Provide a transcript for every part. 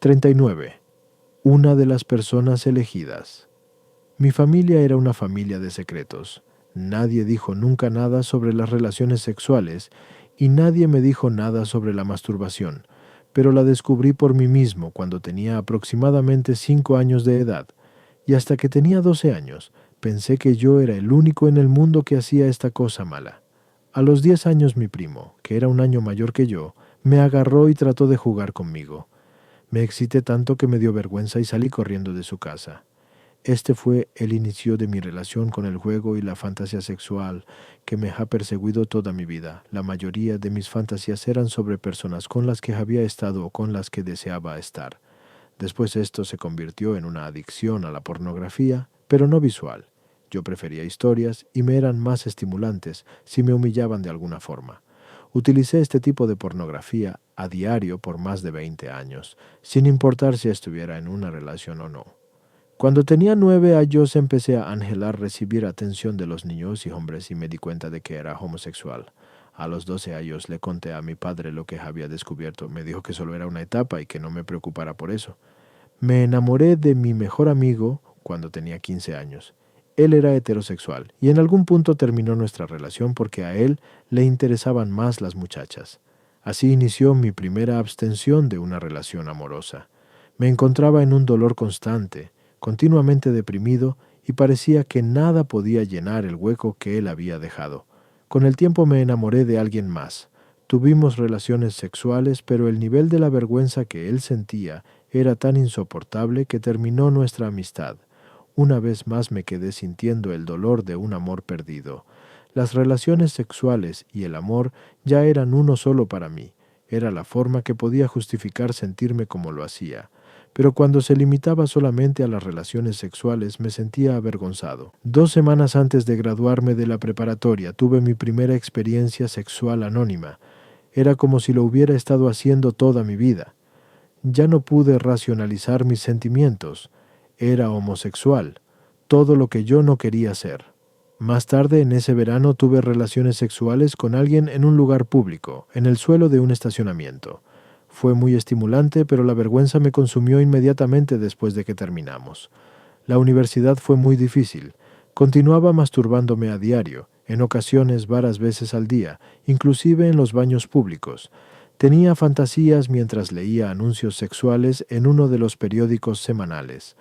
39. Una de las personas elegidas. Mi familia era una familia de secretos. Nadie dijo nunca nada sobre las relaciones sexuales y nadie me dijo nada sobre la masturbación, pero la descubrí por mí mismo cuando tenía aproximadamente 5 años de edad, y hasta que tenía 12 años pensé que yo era el único en el mundo que hacía esta cosa mala. A los 10 años mi primo, que era un año mayor que yo, me agarró y trató de jugar conmigo. Me excité tanto que me dio vergüenza y salí corriendo de su casa. Este fue el inicio de mi relación con el juego y la fantasía sexual que me ha perseguido toda mi vida. La mayoría de mis fantasías eran sobre personas con las que había estado o con las que deseaba estar. Después esto se convirtió en una adicción a la pornografía, pero no visual. Yo prefería historias y me eran más estimulantes si me humillaban de alguna forma. Utilicé este tipo de pornografía a diario por más de 20 años, sin importar si estuviera en una relación o no. Cuando tenía 9 años empecé a anhelar recibir atención de los niños y hombres y me di cuenta de que era homosexual. A los 12 años le conté a mi padre lo que había descubierto. Me dijo que solo era una etapa y que no me preocupara por eso. Me enamoré de mi mejor amigo cuando tenía 15 años. Él era heterosexual y en algún punto terminó nuestra relación porque a él le interesaban más las muchachas. Así inició mi primera abstención de una relación amorosa. Me encontraba en un dolor constante, continuamente deprimido, y parecía que nada podía llenar el hueco que él había dejado. Con el tiempo me enamoré de alguien más. Tuvimos relaciones sexuales, pero el nivel de la vergüenza que él sentía era tan insoportable que terminó nuestra amistad. Una vez más me quedé sintiendo el dolor de un amor perdido. Las relaciones sexuales y el amor ya eran uno solo para mí. Era la forma que podía justificar sentirme como lo hacía. Pero cuando se limitaba solamente a las relaciones sexuales me sentía avergonzado. 2 semanas antes de graduarme de la preparatoria tuve mi primera experiencia sexual anónima. Era como si lo hubiera estado haciendo toda mi vida. Ya no pude racionalizar mis sentimientos. Era homosexual, todo lo que yo no quería ser. Más tarde, en ese verano, tuve relaciones sexuales con alguien en un lugar público, en el suelo de un estacionamiento. Fue muy estimulante, pero la vergüenza me consumió inmediatamente después de que terminamos. La universidad fue muy difícil. Continuaba masturbándome a diario, en ocasiones varias veces al día, inclusive en los baños públicos. Tenía fantasías mientras leía anuncios sexuales en uno de los periódicos semanales.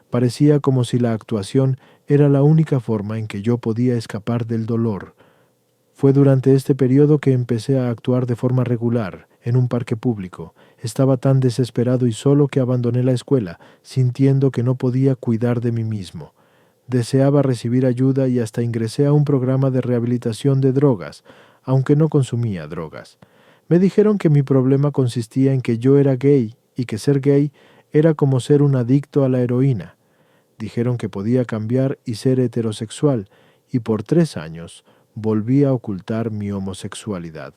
Parecía como si la actuación era la única forma en que yo podía escapar del dolor. Fue durante este periodo que empecé a actuar de forma regular, en un parque público. Estaba tan desesperado y solo que abandoné la escuela, sintiendo que no podía cuidar de mí mismo. Deseaba recibir ayuda y hasta ingresé a un programa de rehabilitación de drogas, aunque no consumía drogas. Me dijeron que mi problema consistía en que yo era gay y que ser gay era como ser un adicto a la heroína. Dijeron que podía cambiar y ser heterosexual, y por 3 años volví a ocultar mi homosexualidad.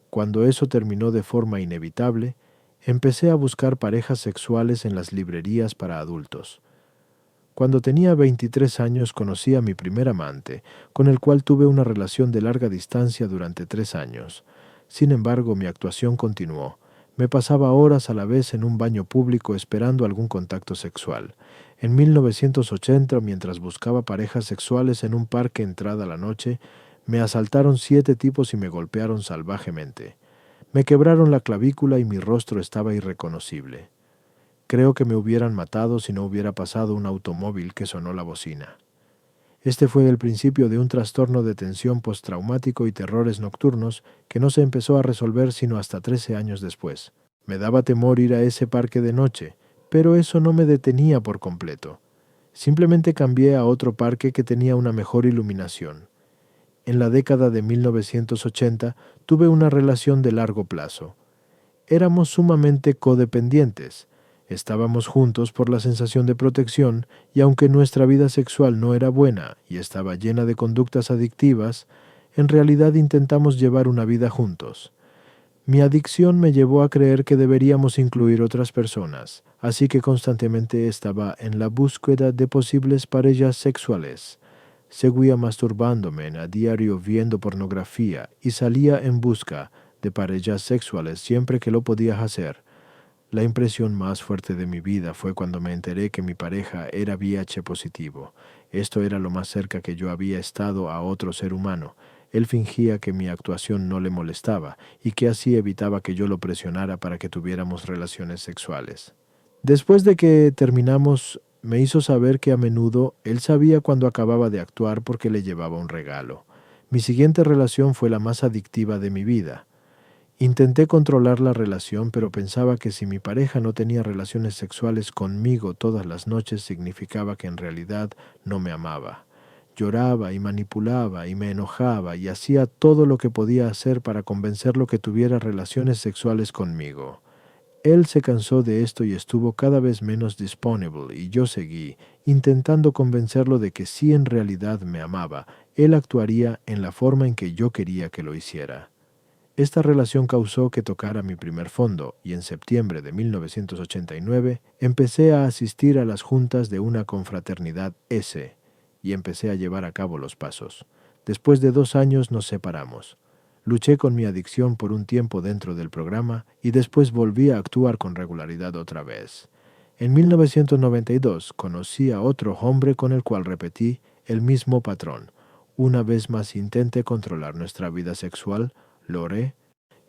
Cuando eso terminó de forma inevitable, empecé a buscar parejas sexuales en las librerías para adultos. Cuando tenía 23 años conocí a mi primer amante, con el cual tuve una relación de larga distancia durante 3 años. Sin embargo, mi actuación continuó. Me pasaba horas a la vez en un baño público esperando algún contacto sexual. En 1980, mientras buscaba parejas sexuales en un parque entrada la noche, me asaltaron 7 tipos y me golpearon salvajemente. Me quebraron la clavícula y mi rostro estaba irreconocible. Creo que me hubieran matado si no hubiera pasado un automóvil que sonó la bocina. Este fue el principio de un trastorno de tensión postraumático y terrores nocturnos que no se empezó a resolver sino hasta 13 años después. Me daba temor ir a ese parque de noche, pero eso no me detenía por completo. Simplemente cambié a otro parque que tenía una mejor iluminación. En la década de 1980 tuve una relación de largo plazo. Éramos sumamente codependientes. Estábamos juntos por la sensación de protección y aunque nuestra vida sexual no era buena y estaba llena de conductas adictivas, en realidad intentamos llevar una vida juntos. Mi adicción me llevó a creer que deberíamos incluir otras personas, así que constantemente estaba en la búsqueda de posibles parejas sexuales. Seguía masturbándome a diario viendo pornografía y salía en busca de parejas sexuales siempre que lo podía hacer. La impresión más fuerte de mi vida fue cuando me enteré que mi pareja era VIH positivo. Esto era lo más cerca que yo había estado a otro ser humano. Él fingía que mi actuación no le molestaba y que así evitaba que yo lo presionara para que tuviéramos relaciones sexuales. Después de que terminamos, me hizo saber que a menudo él sabía cuando acababa de actuar porque le llevaba un regalo. Mi siguiente relación fue la más adictiva de mi vida. Intenté controlar la relación, pero pensaba que si mi pareja no tenía relaciones sexuales conmigo todas las noches significaba que en realidad no me amaba. Lloraba y manipulaba y me enojaba y hacía todo lo que podía hacer para convencerlo que tuviera relaciones sexuales conmigo. Él se cansó de esto y estuvo cada vez menos disponible y yo seguí, intentando convencerlo de que si en realidad me amaba, él actuaría en la forma en que yo quería que lo hiciera. Esta relación causó que tocara mi primer fondo y en septiembre de 1989 empecé a asistir a las juntas de una confraternidad S y empecé a llevar a cabo los pasos. Después de 2 años nos separamos. Luché con mi adicción por un tiempo dentro del programa y después volví a actuar con regularidad otra vez. En 1992 conocí a otro hombre con el cual repetí el mismo patrón. Una vez más intenté controlar nuestra vida sexual, lo oré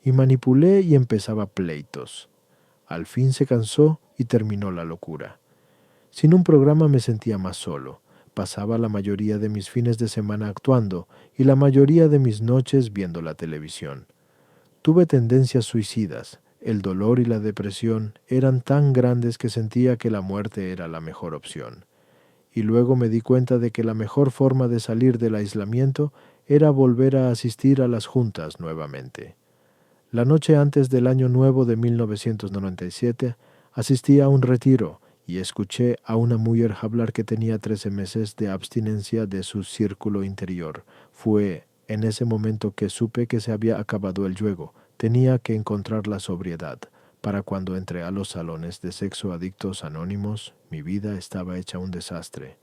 y manipulé y empezaba pleitos. Al fin se cansó y terminó la locura. Sin un programa me sentía más solo. Pasaba la mayoría de mis fines de semana actuando y la mayoría de mis noches viendo la televisión. Tuve tendencias suicidas. El dolor y la depresión eran tan grandes que sentía que la muerte era la mejor opción. Y luego me di cuenta de que la mejor forma de salir del aislamiento era volver a asistir a las juntas nuevamente. La noche antes del Año Nuevo de 1997 asistí a un retiro y escuché a una mujer hablar que tenía 13 meses de abstinencia de su círculo interior. Fue en ese momento que supe que se había acabado el juego. Tenía que encontrar la sobriedad. Para cuando entré a los salones de sexo adictos anónimos, mi vida estaba hecha un desastre.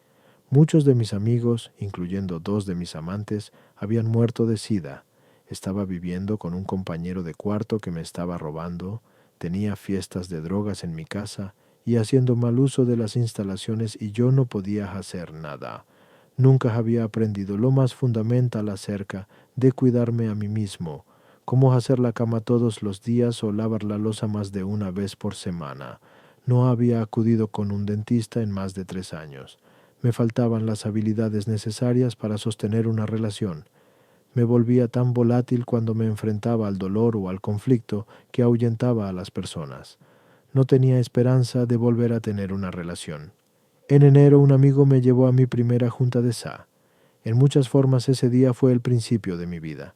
Muchos de mis amigos, incluyendo 2 de mis amantes, habían muerto de SIDA. Estaba viviendo con un compañero de cuarto que me estaba robando, tenía fiestas de drogas en mi casa y haciendo mal uso de las instalaciones y yo no podía hacer nada. Nunca había aprendido lo más fundamental acerca de cuidarme a mí mismo, cómo hacer la cama todos los días o lavar la loza más de una vez por semana. No había acudido con un dentista en más de 3 años. Me faltaban las habilidades necesarias para sostener una relación. Me volvía tan volátil cuando me enfrentaba al dolor o al conflicto que ahuyentaba a las personas. No tenía esperanza de volver a tener una relación. En enero un amigo me llevó a mi primera junta de SA. En muchas formas ese día fue el principio de mi vida.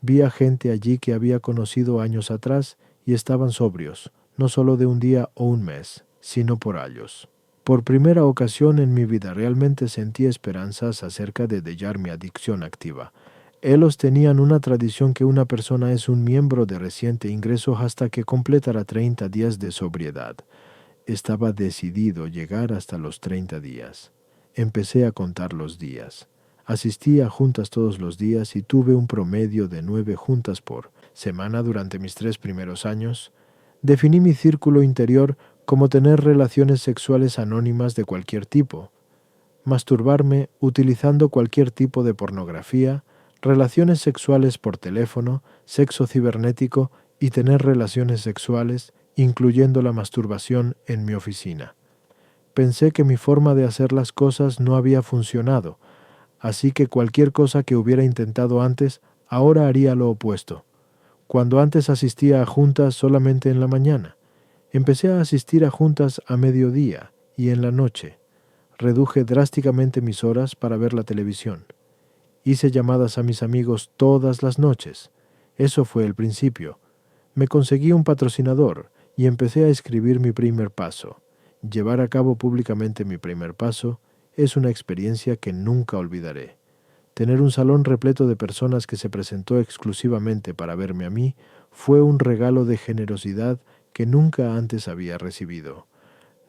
Vi a gente allí que había conocido años atrás y estaban sobrios, no solo de un día o un mes, sino por años. Por primera ocasión en mi vida realmente sentí esperanzas acerca de dejar mi adicción activa. Ellos tenían una tradición que una persona es un miembro de reciente ingreso hasta que completara 30 días de sobriedad. Estaba decidido llegar hasta los 30 días. Empecé a contar los días. Asistí a juntas todos los días y tuve un promedio de 9 juntas por semana durante mis 3 primeros años. Definí mi círculo interior como tener relaciones sexuales anónimas de cualquier tipo, masturbarme utilizando cualquier tipo de pornografía, relaciones sexuales por teléfono, sexo cibernético y tener relaciones sexuales, incluyendo la masturbación, en mi oficina. Pensé que mi forma de hacer las cosas no había funcionado, así que cualquier cosa que hubiera intentado antes, ahora haría lo opuesto. Cuando antes asistía a juntas solamente en la mañana, empecé a asistir a juntas a mediodía y en la noche. Reduje drásticamente mis horas para ver la televisión. Hice llamadas a mis amigos todas las noches. Eso fue el principio. Me conseguí un patrocinador y empecé a escribir mi primer paso. Llevar a cabo públicamente mi primer paso es una experiencia que nunca olvidaré. Tener un salón repleto de personas que se presentó exclusivamente para verme a mí fue un regalo de generosidad que nunca antes había recibido.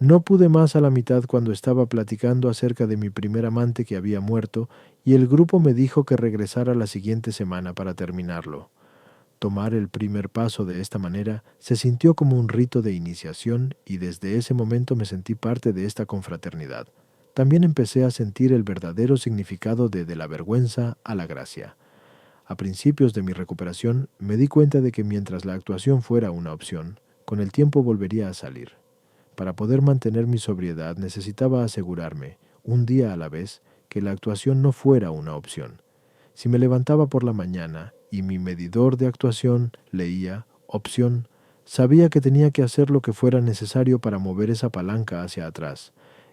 No pude más a la mitad cuando estaba platicando acerca de mi primer amante que había muerto y el grupo me dijo que regresara la siguiente semana para terminarlo. Tomar el primer paso de esta manera se sintió como un rito de iniciación y desde ese momento me sentí parte de esta confraternidad. También empecé a sentir el verdadero significado de la vergüenza a la gracia. A principios de mi recuperación me di cuenta de que mientras la actuación fuera una opción, con el tiempo volvería a salir. Para poder mantener mi sobriedad necesitaba asegurarme, un día a la vez, que la actuación no fuera una opción. Si me levantaba por la mañana y mi medidor de actuación leía opción, sabía que tenía que hacer lo que fuera necesario para mover esa palanca hacia atrás.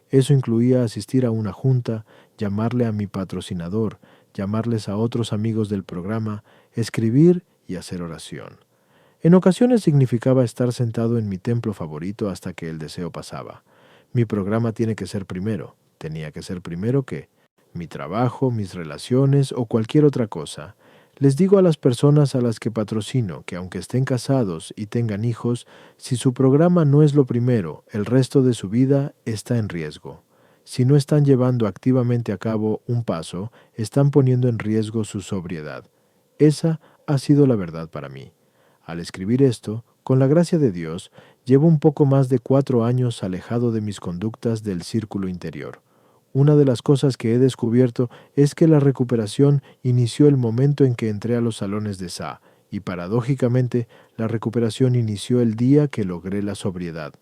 Eso incluía asistir a una junta, llamarle a mi patrocinador, llamarles a otros amigos del programa, escribir y hacer oración. En ocasiones significaba estar sentado en mi templo favorito hasta que el deseo pasaba. Mi programa tiene que ser primero. Tenía que ser primero que mi trabajo, mis relaciones o cualquier otra cosa. Les digo a las personas a las que patrocino que aunque estén casados y tengan hijos, si su programa no es lo primero, el resto de su vida está en riesgo. Si no están llevando activamente a cabo un paso, están poniendo en riesgo su sobriedad. Esa ha sido la verdad para mí. Al escribir esto, con la gracia de Dios, llevo un poco más de 4 años alejado de mis conductas del círculo interior. Una de las cosas que he descubierto es que la recuperación inició el momento en que entré a los salones de SA, y paradójicamente, la recuperación inició el día que logré la sobriedad.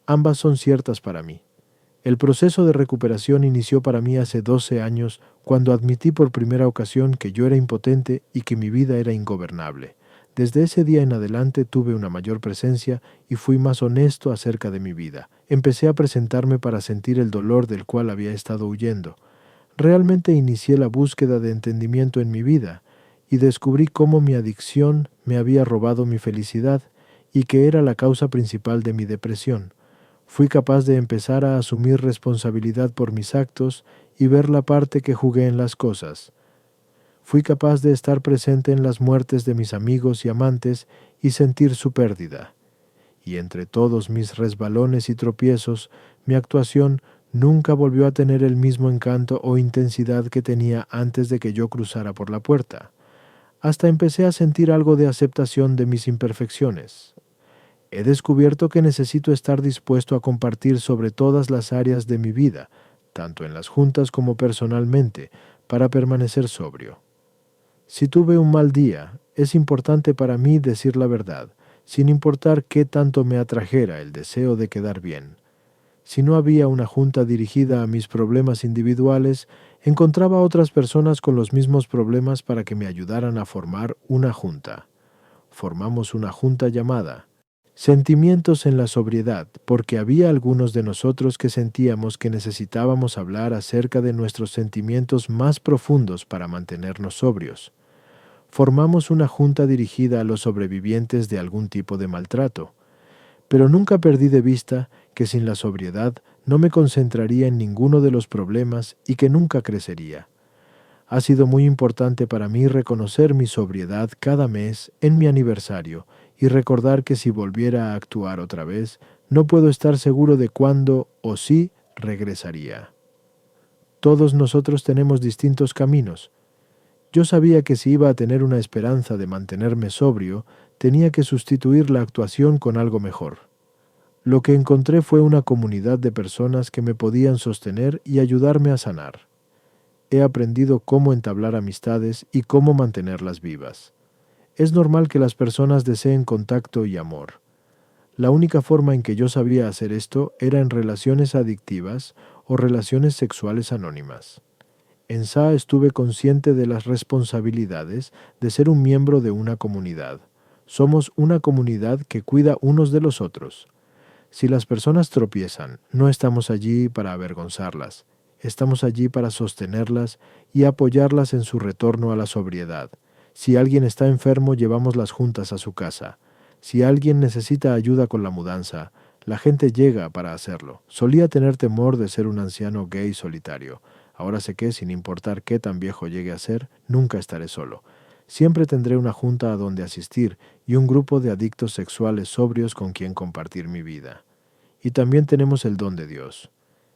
Ambas son ciertas para mí. El proceso de recuperación inició para mí hace 12 años, cuando admití por primera ocasión que yo era impotente y que mi vida era ingobernable. Desde ese día en adelante tuve una mayor presencia y fui más honesto acerca de mi vida. Empecé a presentarme para sentir el dolor del cual había estado huyendo. Realmente inicié la búsqueda de entendimiento en mi vida y descubrí cómo mi adicción me había robado mi felicidad y que era la causa principal de mi depresión. Fui capaz de empezar a asumir responsabilidad por mis actos y ver la parte que jugué en las cosas. Fui capaz de estar presente en las muertes de mis amigos y amantes y sentir su pérdida. Y entre todos mis resbalones y tropiezos, mi actuación nunca volvió a tener el mismo encanto o intensidad que tenía antes de que yo cruzara por la puerta. Hasta empecé a sentir algo de aceptación de mis imperfecciones. He descubierto que necesito estar dispuesto a compartir sobre todas las áreas de mi vida, tanto en las juntas como personalmente, para permanecer sobrio. Si tuve un mal día, es importante para mí decir la verdad, sin importar qué tanto me atrajera el deseo de quedar bien. Si no había una junta dirigida a mis problemas individuales, encontraba a otras personas con los mismos problemas para que me ayudaran a formar una junta. Formamos una junta llamada Sentimientos en la sobriedad, porque había algunos de nosotros que sentíamos que necesitábamos hablar acerca de nuestros sentimientos más profundos para mantenernos sobrios. Formamos una junta dirigida a los sobrevivientes de algún tipo de maltrato, pero nunca perdí de vista que sin la sobriedad no me concentraría en ninguno de los problemas y que nunca crecería. Ha sido muy importante para mí reconocer mi sobriedad cada mes en mi aniversario y recordar que si volviera a actuar otra vez, no puedo estar seguro de cuándo o si regresaría. Todos nosotros tenemos distintos caminos. Yo sabía que si iba a tener una esperanza de mantenerme sobrio, tenía que sustituir la actuación con algo mejor. Lo que encontré fue una comunidad de personas que me podían sostener y ayudarme a sanar. He aprendido cómo entablar amistades y cómo mantenerlas vivas. Es normal que las personas deseen contacto y amor. La única forma en que yo sabía hacer esto era en relaciones adictivas o relaciones sexuales anónimas. En SA estuve consciente de las responsabilidades de ser un miembro de una comunidad. Somos una comunidad que cuida unos de los otros. Si las personas tropiezan, no estamos allí para avergonzarlas. Estamos allí para sostenerlas y apoyarlas en su retorno a la sobriedad. Si alguien está enfermo, llevamos las juntas a su casa. Si alguien necesita ayuda con la mudanza, la gente llega para hacerlo. Solía tener temor de ser un anciano gay solitario. Ahora sé que, sin importar qué tan viejo llegue a ser, nunca estaré solo. Siempre tendré una junta a donde asistir y un grupo de adictos sexuales sobrios con quien compartir mi vida. Y también tenemos el don de Dios.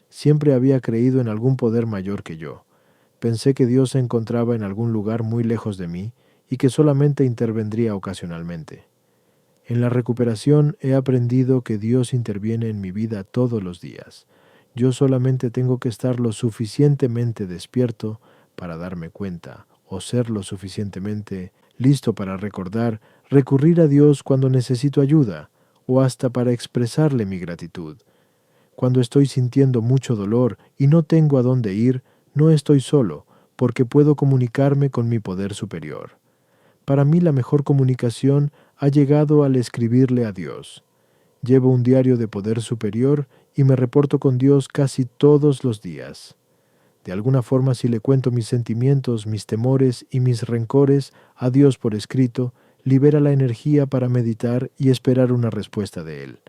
Siempre había creído en algún poder mayor que yo. Pensé que Dios se encontraba en algún lugar muy lejos de mí y que solamente intervendría ocasionalmente. En la recuperación he aprendido que Dios interviene en mi vida todos los días. Yo solamente tengo que estar lo suficientemente despierto para darme cuenta, o ser lo suficientemente listo para recordar, recurrir a Dios cuando necesito ayuda, o hasta para expresarle mi gratitud. Cuando estoy sintiendo mucho dolor y no tengo a dónde ir, no estoy solo, porque puedo comunicarme con mi poder superior. Para mí la mejor comunicación ha llegado al escribirle a Dios. Llevo un diario de poder superior y me reporto con Dios casi todos los días. De alguna forma, si le cuento mis sentimientos, mis temores y mis rencores a Dios por escrito, libera la energía para meditar y esperar una respuesta de Él.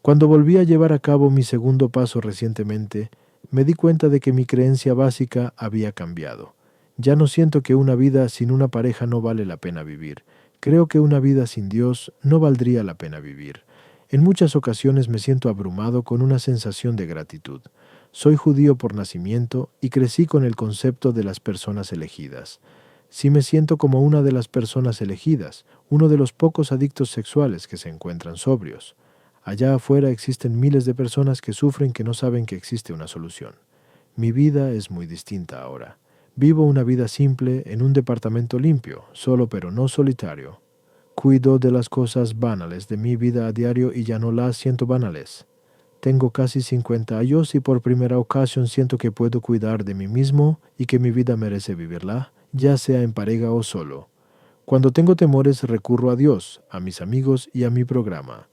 Cuando volví a llevar a cabo mi segundo paso recientemente, me di cuenta de que mi creencia básica había cambiado. Ya no siento que una vida sin una pareja no vale la pena vivir. Creo que una vida sin Dios no valdría la pena vivir. En muchas ocasiones me siento abrumado con una sensación de gratitud. Soy judío por nacimiento y crecí con el concepto de las personas elegidas. Sí me siento como una de las personas elegidas, uno de los pocos adictos sexuales que se encuentran sobrios. Allá afuera existen miles de personas que sufren que no saben que existe una solución. Mi vida es muy distinta ahora. Vivo una vida simple en un departamento limpio, solo pero no solitario. Cuido de las cosas banales de mi vida a diario y ya no las siento banales. Tengo casi 50 años y por primera ocasión siento que puedo cuidar de mí mismo y que mi vida merece vivirla, ya sea en pareja o solo. Cuando tengo temores recurro a Dios, a mis amigos y a mi programa.